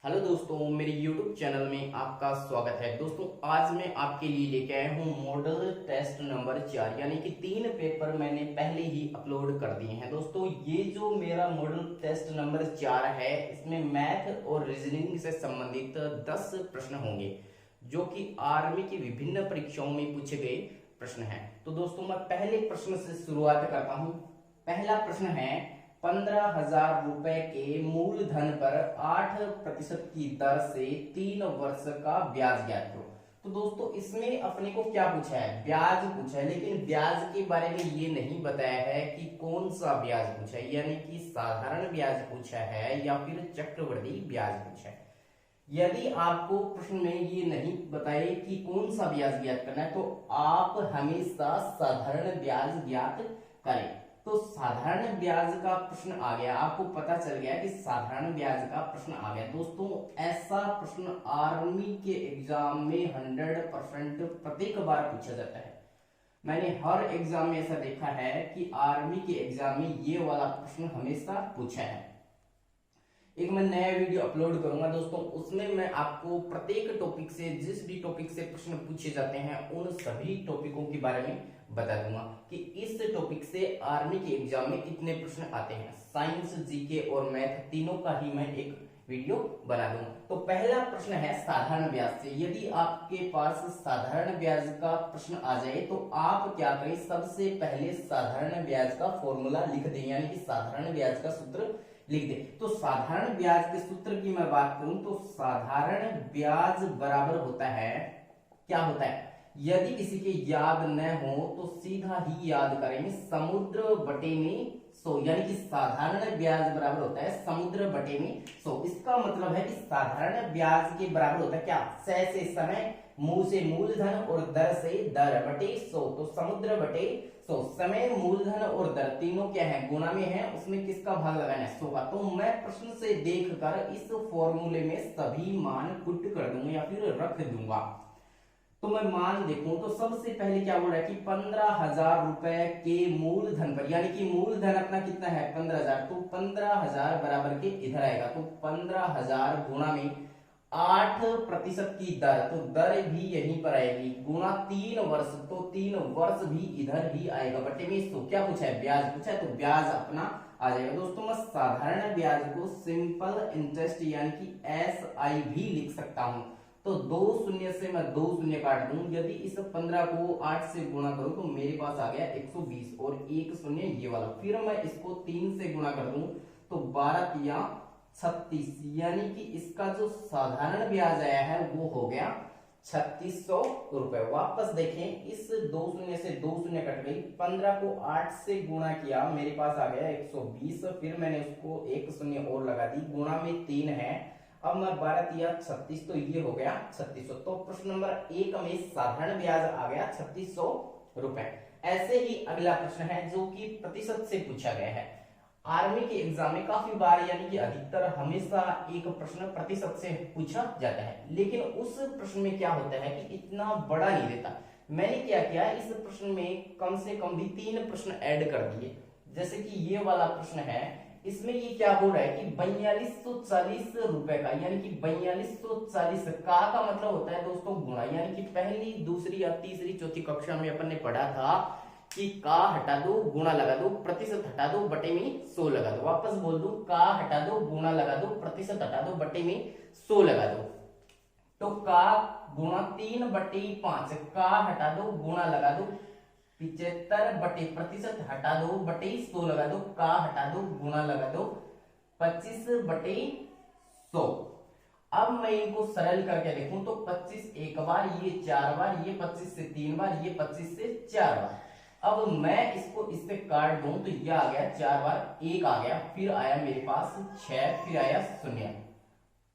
Hello दोस्तों, मेरे YouTube channel में आपका स्वागत है। दोस्तों, आज मैं आपके लिए लेके आया हूँ मॉडल टेस्ट नंबर 4, यानी कि 3 पेपर मैंने पहले ही अपलोड कर दिए हैं। दोस्तों, ये जो मेरा मॉडल टेस्ट नंबर 4 है, इसमें मैथ और रीजनिंग से संबंधित 10 प्रश्न होंगे, जो कि आर्मी की विभिन्न परीक्षाओं में पूछे गए प्रश्न हैं। तो दोस्तों, मैं पहले प्रश्न से शुरुआत करता हूँ। पहला प्रश्न है, 15,000 रुपए के मूलधन पर 8% की दर से 3 वर्ष का ब्याज ज्ञात करो। तो दोस्तों, इसमें अपने को क्या पूछा है? ब्याज पूछा है, लेकिन ब्याज के बारे में ये नहीं बताया है कि कौन सा ब्याज पूछा है, यानी कि साधारण ब्याज पूछा है या फिर चक्रवृद्धि ब्याज पूछा है। यदि आपको प्रश्न में ये नहीं बताए कि कौन सा ब्याज ज्ञात करना है, तो आप हमेशा साधारण ब्याज ज्ञात करें। तो साधारण ब्याज का प्रश्न आ गया, आपको पता चल गया कि साधारण ब्याज का प्रश्न आ गया। दोस्तों, ऐसा प्रश्न आर्मी के एग्जाम में 100% प्रत्येक बार पूछा जाता है। मैंने हर एग्जाम में ऐसा देखा है कि आर्मी के एग्जाम में ये वाला प्रश्न हमेशा पूछा है। एक मैं नया वीडियो अपलोड करूंगा दोस्तों, उसमें मैं आपको प्रत्येक टॉपिक से, जिस भी टॉपिक से प्रश्न पूछे जाते हैं, उन सभी टॉपिकों के बारे में बता दूंगा कि इस टॉपिक से आर्मी के एग्जाम में इतने प्रश्न आते हैं। साइंस, जीके और मैथ तीनों का ही मैं एक वीडियो बना दूंगा। तो पहला प्रश्न है साधारण ब्याज से। यदि आपके पास साधारण ब्याज का प्रश्न आ जाए तो आप क्या करें? सबसे पहले साधारण ब्याज का फॉर्मूला लिख दें, यानी कि साधारण ब्याज का सूत्र लिख दे। तो साधारण ब्याज के सूत्र की मैं बात करूं तो साधारण ब्याज बराबर होता है, क्या होता है? यदि किसी के याद न हो तो सीधा ही याद करेंगे, समुद्र बटे में 100, यानी कि साधारण ब्याज बराबर होता है समुद्र बटे में 100। इसका मतलब है कि साधारण ब्याज के बराबर होता है क्या? से समय, मूल से मूलधन और दर से दर बटे 100। तो समुद्र बटे 100, समय, मूलधन और दर तीनों क्या है? गुणा में है, उसमें किसका भाग लगाना है? 100 का। तो मैं प्रश्न से देखकर इस फॉर्मूले में सभी मान पुट कर दूंगा या फिर रख दूंगा। तो मैं मान देखूं तो सबसे पहले क्या बोल रहा है कि 15,000 रुपए के मूलधन पर, यानी कि मूलधन अपना कितना है? 15,000। तो 15,000 बराबर के इधर आएगा, तो 15,000 गुणा में 8% की दर, तो दर भी यहीं पर आएगी, गुणा 3 वर्ष, तो 3 वर्ष भी इधर ही आएगा, बटे में 100। क्या पूछा है? ब्याज पूछा है, तो ब्याज अपना आ जाएगा। दोस्तों, मैं साधारण ब्याज को सिंपल इंटरेस्ट यानी कि SI भी लिख सकता हूं। तो 2 शून्य से मैं 2 शून्य काट दूं। यदि इस 15 को 8 से गुणा करूं तो मेरे पास आ गया 120 और 1 शून्य ये वाला। फिर मैं इसको 3 से गुणा कर दूं तो 12 तिया 36, यानी कि इसका जो साधारण ब्याज आया है वो हो गया 3600 रुपए। वापस देखें, इस 2 शून्य से 2 शून्य कट गई, 15 को 8 से गुणा किया, मेरे पास आ गया 120। फिर मैंने उसको 1 शून्य और लगा दी, गुणा में 3 है। अब मैं 12 तिया 36, तो ये हो गया 3600। तो प्रश्न नंबर 1 में साधारण ब्याज आ गया 3600 रुपए। ऐसे ही अगला प्रश्न है जो कि प्रतिशत से पूछा गया है। आर्मी के एग्जाम में काफी बार, यानी कि अधिकतर हमेशा एक प्रश्न प्रतिशत से पूछा जाता है, लेकिन उस प्रश्न में क्या होता है कि इतना बड़ा नहीं देता। मैंने क्या किया, इस प्रश्न में कम से कम भी 3 प्रश्न ऐड कर दिए। जैसे कि ये वाला प्रश्न है, इसमें ये क्या बोल रहा है कि 4240 रुपए का, यानी कि 4240 का मतलब होता है दोस्तों गुणा, यानी कि पहली, दूसरी या तीसरी, चौथी कक्षा में अपन ने पढ़ा था कि का हटा दो, गुणा लगा दो, प्रतिशत हटा दो, बटे में 100 लगा दो। वापस बोल दो, का हटा दो, गुणा लगा दो, प्रतिशत हटा दो, बटे में 100 लगा दो। तो का गुणा 3/5, का हटा दो, गुणा लगा दो 75 बटे, प्रतिशत हटा दो, बटे 100 लगा दो, का हटा दो, गुणा लगा दो 25/100। अब मैं इनको सरल करके देखूं तो 25 एक बार, ये 4 बार, ये 25 से 3 बार, ये 25 से 4 बार। अब मैं इसको इससे काट दूं तो ये आ गया 4 बार, 1 आ गया, फिर आया मेरे पास 6, फिर आया 0।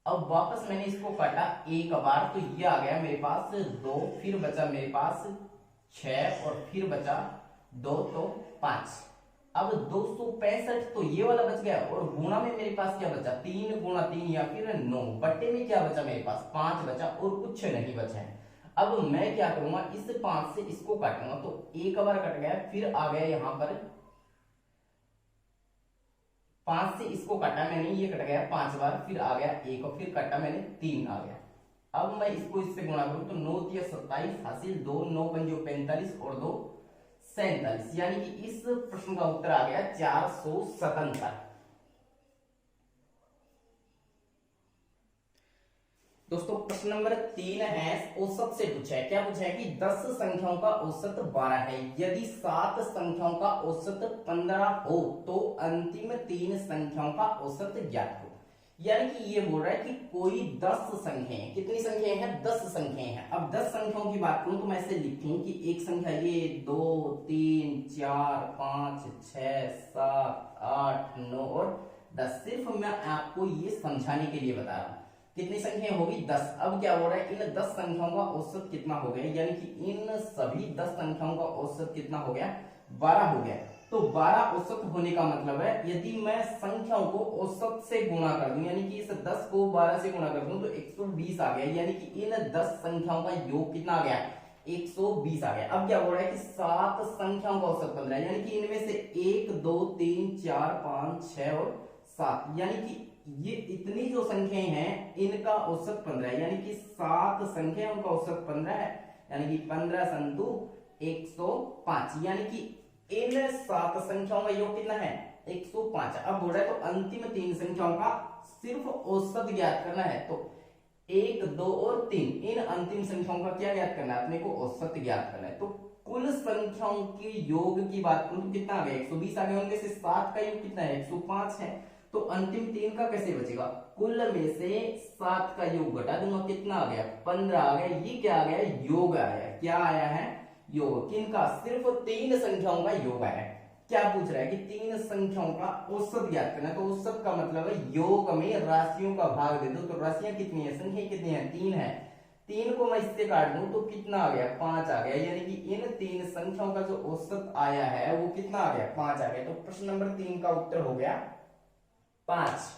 अब वापस मैंने इसको काटा 1 बार, तो ये आ गया मेरे पास 2, फिर बचा मेरे पास 6 और फिर बचा 2, तो 5। अब 265, तो ये वाला बच गया, और गुणा में मेरे पास क्या बचा? 3 गुणा 3 या फिर 9, बट्टे में क्या बचा? मेरे पास 5 बचा और कुछ नहीं बचा है। अब मैं क्या करूंगा, इस 5 से इसको काटूंगा, तो 1 बार कट गया, फिर आ गया यहां पर 5 से इसको काटा मैंने, ये कट गया 5 बार, फिर आ गया 1 और फिर काटा मैंने 3 आ गया। अब मैं इसको इससे गुणा करूं तो 9 तिया 27 हासिल 2, 9 पंजो 45 और 2 47, यानी कि इस प्रश्न का उत्तर आ गया 477। दोस्तों प्रश्न नंबर 3 है, औसत से पूछा है। क्या पूछा है कि 10 संख्याओं का औसत 12 है, यदि 7 संख्याओं का औसत 15 हो तो अंतिम 3 संख्याओं का औसत ज्ञात हो। यानी कि ये बोल रहा है कि कोई 10 संख्याएं, कितनी संख्याएं हैं? 10 संख्याएं हैं। अब 10 संख्याओं की बात करूं तो मैं ऐसे लिखूं कि एक संख्या ये 2 3 4 5 6 7 8 9 और 10। सिर्फ मैं आपको ये समझाने के लिए बता रहा हूं। कितनी संख्या होगी? 10। अब क्या हो रहा है, इन 10 संख्याओं का औसत कितना हो गया, यानी कि इन सभी 10 संख्याओं का औसत कितना हो गया? 12 हो गया। तो 12 औसत होने का मतलब है यदि मैं संख्याओं को औसत से गुणा कर दूं, यानी कि इस 10 को 12 से गुणा कर दूं तो 120 आ गया, यानी कि इन 10 संख्याओं का योग कितना आ गया? 120 आ गया। अब क्या हो रहा है कि 7 संख्याओं का औसत 15 है, यानी कि इनमें से 1 2 3 4 5 6 और 7, यानी कि ये इतनी जो संख्याएं हैं इनका औसत 15 है, यानी कि 7 संख्या उनका औसत 15 है, यानी कि 15 संतु 105, यानी कि इन 7 संख्याओं का योग कितना है? 105। अब बोल रहा है तो अंतिम 3 संख्याओं का सिर्फ औसत ज्ञात करना है। तो 1 2 और 3 इन अंतिम संख्याओं का क्या ज्ञात करना है? अपने को औसत ज्ञात करना है। तो कुल संख्याओं के योग की बात करूं तो कितना आ गया? 120 आ गया। उनमें से 7 का योग कितना है? 105 है। तो अंतिम 3 का कैसे बचेगा? कुल में से 7 का योग घटा दूंगा, कितना आ गया? 15 आ गया। ये क्या आ गया? योग आ गया। क्या आया है? योग। किनका? सिर्फ 3 संख्याओं का योग आया है। क्या पूछ रहा है कि 3 संख्याओं का औसत ज्ञात करना है। तो औसत का मतलब है योग में राशियों का भाग दे दो। तो राशियां कितनी है? संख्या कितनी है? 3 है। 3 को मैं इससे काट दूं तो कितना आ गया? 5 आ गया, यानी कि इन 3 संख्याओं का जो औसत आया है वो कितना आ गया? 5 आ गया। तो प्रश्न नंबर 3 का उत्तर हो गया 5।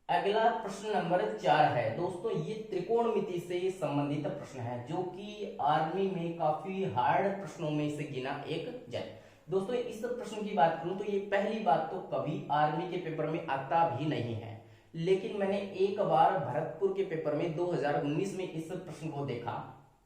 अगला प्रश्न नंबर 4 है। दोस्तों ये त्रिकोणमिति से संबंधित प्रश्न है, जो कि आर्मी में काफी हार्ड प्रश्नों में से गिना एक जन। दोस्तों इस प्रश्न की बात करूं तो ये पहली बात तो कभी आर्मी के पेपर में आता भी नहीं है, लेकिन मैंने एक बार भरतपुर के पेपर में 2019 में इस प्रश्न को देखा,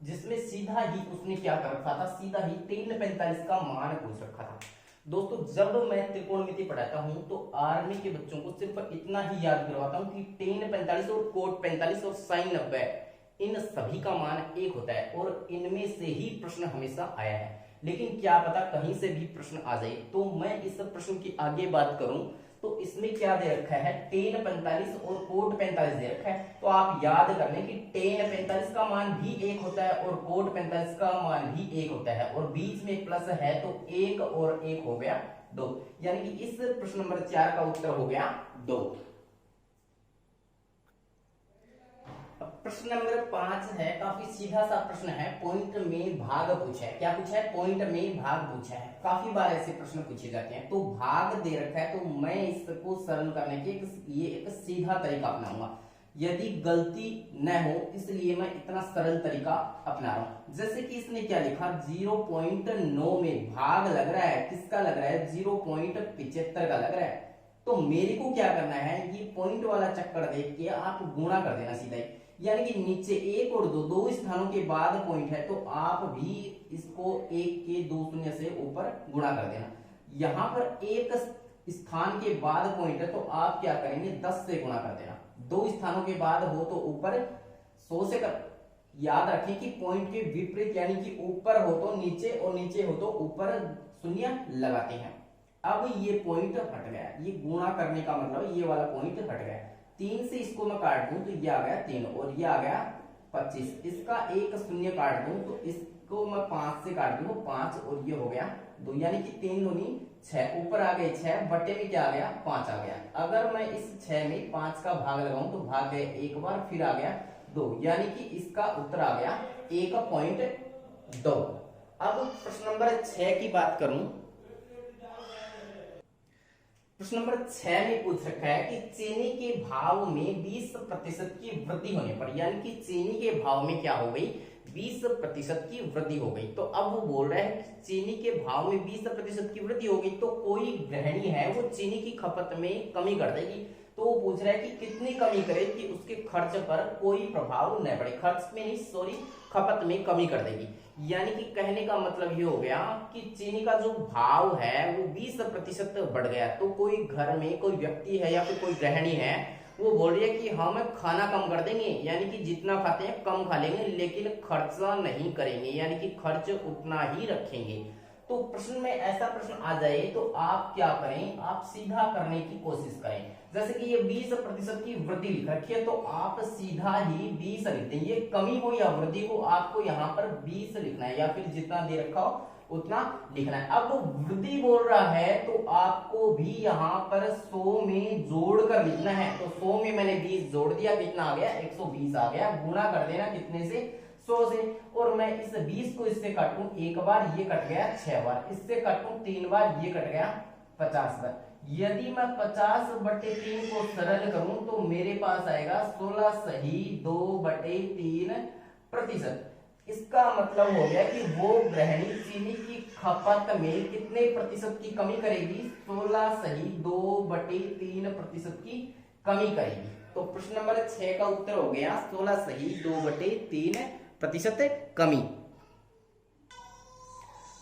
जिसमें सीधा ही उसने क्या कर रखा था? सीधा ही 345 का मान पूछ रखा था। दोस्तों जब मैं त्रिकोणमिति पढ़ाता हूं तो आर्मी के बच्चों को सिर्फ इतना ही याद करवाता हूं कि tan 45 और cot 45 और sin 90 इन सभी का मान 1 होता है और इनमें से ही प्रश्न हमेशा आया है। लेकिन क्या पता कहीं से भी प्रश्न आ जाए। तो मैं इस प्रश्न की आगे बात करूं तो इसमें क्या दे रखा है? tan 45 और cot 45 दे रखा है। तो आप याद कर लें कि tan 45 का मान भी 1 होता है और cot 45 का मान भी 1 होता है, और बीच में प्लस है तो 1 और 1 हो गया 2, यानी कि इस प्रश्न नंबर 4 का उत्तर हो गया 2। प्रश्न नंबर 5 है, काफी सीधा सा प्रश्न है, पॉइंट में भाग पूछा है। क्या पूछा है? पॉइंट में भाग पूछा है। काफी बार ऐसे प्रश्न पूछे जाते हैं। तो भाग दे रखा है तो मैं इसको सरल करने के ये एक सीधा तरीका अपनाऊंगा, यदि गलती न हो इसलिए मैं इतना सरल तरीका अपना रहा हूं। जैसे कि इसने क्या लिखा? 0.9 में भाग लग रहा है, किसका लग रहा है? 0.75 का लग रहा है। तो मेरे को क्या करना है? ये पॉइंट वाला चक्कर देख के आप गुणा कर देना सीधा ही, यानी कि नीचे 1 और 2 दो स्थानों के बाद पॉइंट है तो आप भी इसको 1 के 2 शून्य से ऊपर गुणा कर देना। यहां पर एक स्थान के बाद पॉइंट है तो आप क्या करेंगे? 10 से गुणा कर देना। 2 स्थानों के बाद हो तो ऊपर 100 से कर। याद रखें कि पॉइंट के विपरीत, यानी कि ऊपर हो तो नीचे और नीचे हो तो ऊपर शून्य लगाते हैं। अब ये पॉइंट हट गया, ये गुणा करने का मतलब ये वाला पॉइंट हट गया। 3 से इसको मैं काट दूं तो ये आ गया 3 और ये आ गया 25। इसका एक शून्य काट दूं तो इसको मैं 5 से काट दूं 5 और ये हो गया 2, यानी कि 3 दूनी 6, ऊपर आ गए 6, बटे में क्या आ गया? 5 आ गया। अगर मैं इस 6 में 5 का भाग लगाऊं तो भाग गए एक बार, फिर आ गया 2, यानी कि इसका उत्तर आ गया 1.2। अब प्रश्न नंबर 6 की बात करूं, प्रश्न नंबर 6 में पूछ रखा है कि चीनी के भाव में 20% की वृद्धि होने पर, यानी कि चीनी के भाव में क्या हो गई? 20% की वृद्धि हो गई। तो अब वो बोल रहा है कि चीनी के भाव में 20% की वृद्धि हो गई, तो कोई गृहिणी है वो चीनी की खपत में कमी कर देगी। तो वो पूछ रहा है कि कितनी कमी करे कि उसके खर्च पर कोई प्रभाव न पड़े, खर्च में नहीं सॉरी खपत में कमी कर देगी। यानी कि कहने का मतलब ये हो गया कि चीनी का जो भाव है वो 20% बढ़ गया। तो कोई घर में कोई व्यक्ति है या फिर कोई गृहिणी है वो बोल रही है कि हम खाना कम कर देंगे, यानी कि जितना खाते हैं कम खा लेंगे, लेकिन खर्चा नहीं करेंगे, यानी कि खर्च उतना ही रखेंगे। तो प्रश्न में ऐसा प्रश्न आ जाए तो आप क्या करें, आप सीधा करने की कोशिश करें। जैसे कि ये 20% की वृद्धि लिख रखी है तो आप सीधा ही 20 लिख दें। ये कमी हो या वृद्धि हो आपको यहाँ पर 20 लिखना है, या फिर जितना दे रखा हो उतना लिखना है। अब वो वृद्धि बोल रहा है तो आपको भी यहाँ पर 100 में जोड़ कर लिखना है। तो 100 में मैंने 20 जोड़ दिया, कितना आ गया 120 आ गया। गुणा कर देना कितने से, 100 से। और मैं इस 20 को इससे काटूं, एक बार ये कट गया 6 बार, इससे काटूं 3 बार ये कट गया 50 बार। यदि मैं 50/3 को सरल करूं तो मेरे पास आएगा 16 सही 2/3%। इसका मतलब हो गया कि वो गृहिणी चीनी की खपत में कितने प्रतिशत की कमी करेगी, 16 सही 2/3% की कमी करेगी। तो प्रश्न नंबर 6 का उत्तर हो गया 16 सही 2/3% कमी।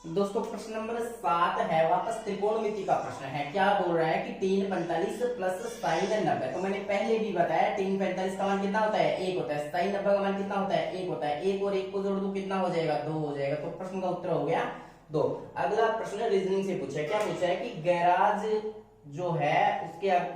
दोस्तों प्रश्न नंबर 7 है वापस त्रिकोणमिति का प्रश्न है। क्या बोल रहा है कि 345 प्लस sin 90। तो मैंने पहले भी बताया 345 का मान कितना होता है 1 होता है, sin 90 का मान कितना होता है 1 होता है। 1 और 1 को जोड़ दो कितना हो जाएगा 2 हो जाएगा। तो प्रश्न का उत्तर हो गया 2। अगला प्रश्न रीजनिंग से पूछा है। क्या पूछा है कि गैराज जो है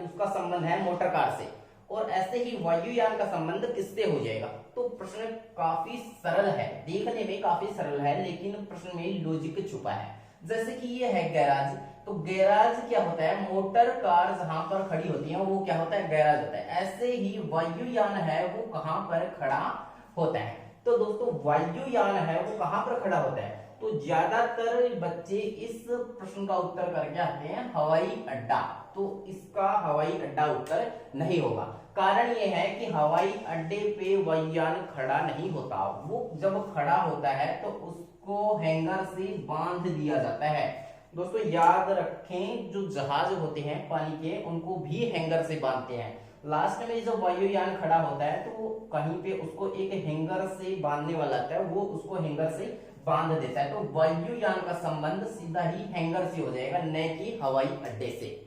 उसका संबंध है मोटर कार से, और ऐसे ही वायुयान का संबंध किससे हो जाएगा। तो प्रश्न काफी सरल है, देखने में काफी सरल है, लेकिन प्रश्न में लॉजिक छुपा है। जैसे कि ये है गैराज, तो गैराज क्या होता है, मोटर कार जहां पर खड़ी होती है वो क्या होता है गैराज होता है। ऐसे ही वायुयान है वो कहां पर खड़ा होता है। तो दोस्तों वायुयान है वो कहां पर खड़ा होता है, तो ज्यादातर बच्चे इस प्रश्न का उत्तर करके आते हैं हवाई अड्डा। तो इसका हवाई अड्डा उत्तर नहीं होगा। कारण यह है कि हवाई अड्डे पे वायुयान खड़ा नहीं होता, वो जब खड़ा होता है तो उसको हैंगर से बांध दिया जाता है। दोस्तों याद रखें जो जहाज होते हैं पानी के उनको भी हैंगर से बांधते हैं। लास्ट में जब वायुयान खड़ा होता है तो वो कहीं पे उसको एक हैंगर से बांधने वाला आता है, वो उसको हैंगर से बांध देता है। तो वायुयान का संबंध सीधा ही हैंगर से हो जाएगा, न कि हवाई अड्डे से।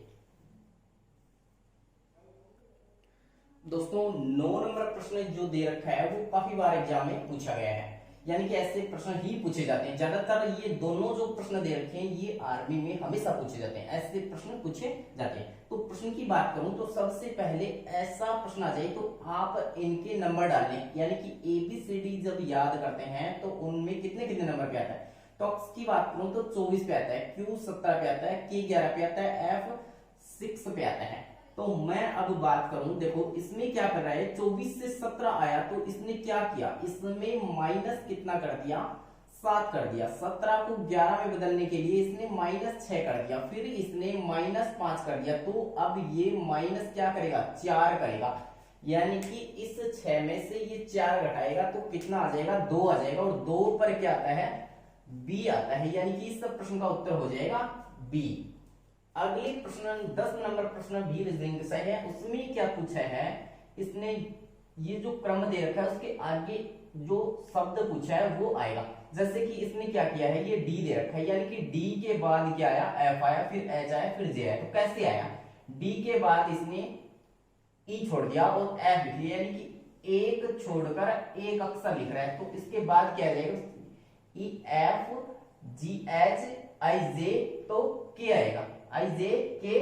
दोस्तों 9 नंबर प्रश्न जो दे रखा है वो काफी बार एग्जाम में पूछा गया है, यानी कि ऐसे प्रश्न ही पूछे जाते हैं ज्यादातर। ये दोनों जो प्रश्न दे रखे हैं ये आर्मी में हमेशा पूछे जाते हैं, ऐसे प्रश्न पूछे जाते हैं। तो प्रश्न की बात करूं तो सबसे पहले ऐसा प्रश्न आ जाए तो आप इनके नंबर डालें, यानी कि ABCD जब याद करते हैं तो उनमें कितने कितने नंबर पे आता है। तो x की बात करूं तो 24 पे आता है, Q 17 पे आता है, K 11 पे आता है, F 6 पे आता है। तो मैं अब बात करूं, देखो इसमें क्या कर रहा है 24 से 17 आया तो इसने क्या किया, इसमें माइनस कितना कर दिया 7 कर दिया। 17 को 11 में बदलने के लिए इसने -6 कर दिया, फिर इसने -5 कर दिया। तो अब ये माइनस क्या करेगा 4 करेगा, यानी कि इस 6 में से ये 4 घटाएगा तो कितना आ जाएगा 2 आ जाएगा। और 2 पर क्या आता है B आता है, यानी कि इस प्रश्न का उत्तर हो जाएगा B। अगले प्रश्न 10 नंबर प्रश्न भी रीजनिंग से है। उसमें क्या पूछा है, इसने ये जो क्रम दे रखा है उसके आगे जो शब्द पूछा है वो आएगा। जैसे कि इसने क्या किया है, ये D दे रखा है, यानी कि D के बाद क्या आया F आया, फिर H आया, फिर J आया। तो कैसे आया, D के बाद इसने E छोड़ दिया और F लिख लिया, यानी कि एक छोड़कर एक अक्षर लिख रहा है। तो इसके बाद क्या आ जाएगा E F G H I J, तो K आएगा, आई जे के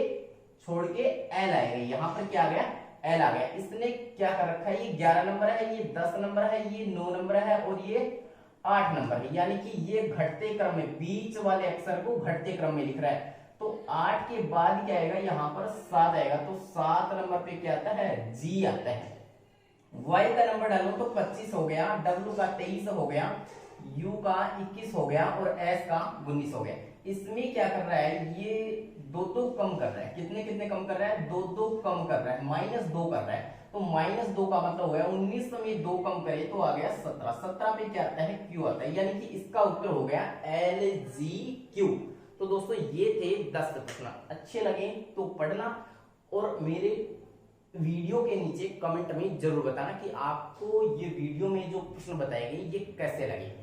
छोड़ के एल आएगा। यहाँ पर क्या आ गया एल आ गया। इसने क्या कर रखा है, ये 11 नंबर है, ये 10 नंबर है, ये 9 नंबर है और ये 8 नंबर है, यानी कि ये घटते क्रम में बीच वाले अक्षर को घटते क्रम में लिख रहा है। तो 8 के बाद क्या आएगा यहाँ पर 7 आएगा। तो 7 नंबर पे क्या आता है जी आता है। वाई का नंबर डालो तो 25 हो गया, W का 23 हो गया, U का 21 हो गया और S का 19 हो गया। इसमें क्या कर रहा है, ये 2 कम कर रहा है, कितने कितने कम कर रहा है 2 कम कर रहा है, -2 कर रहा है। तो -2 का मतलब हो गया 19 में 2 कम करें तो आ गया 17। 17 पे क्या आता है, क्यू आता है, यानी कि इसका उत्तर हो गया LGQ। तो दोस्तों ये थे 10 प्रश्न। अच्छे लगे तो पढ़ना और मेरे वीडियो के नीचे कमेंट में जरूर बताना कि आपको ये वीडियो में जो प्रश्न बताए गए ये कैसे लगे।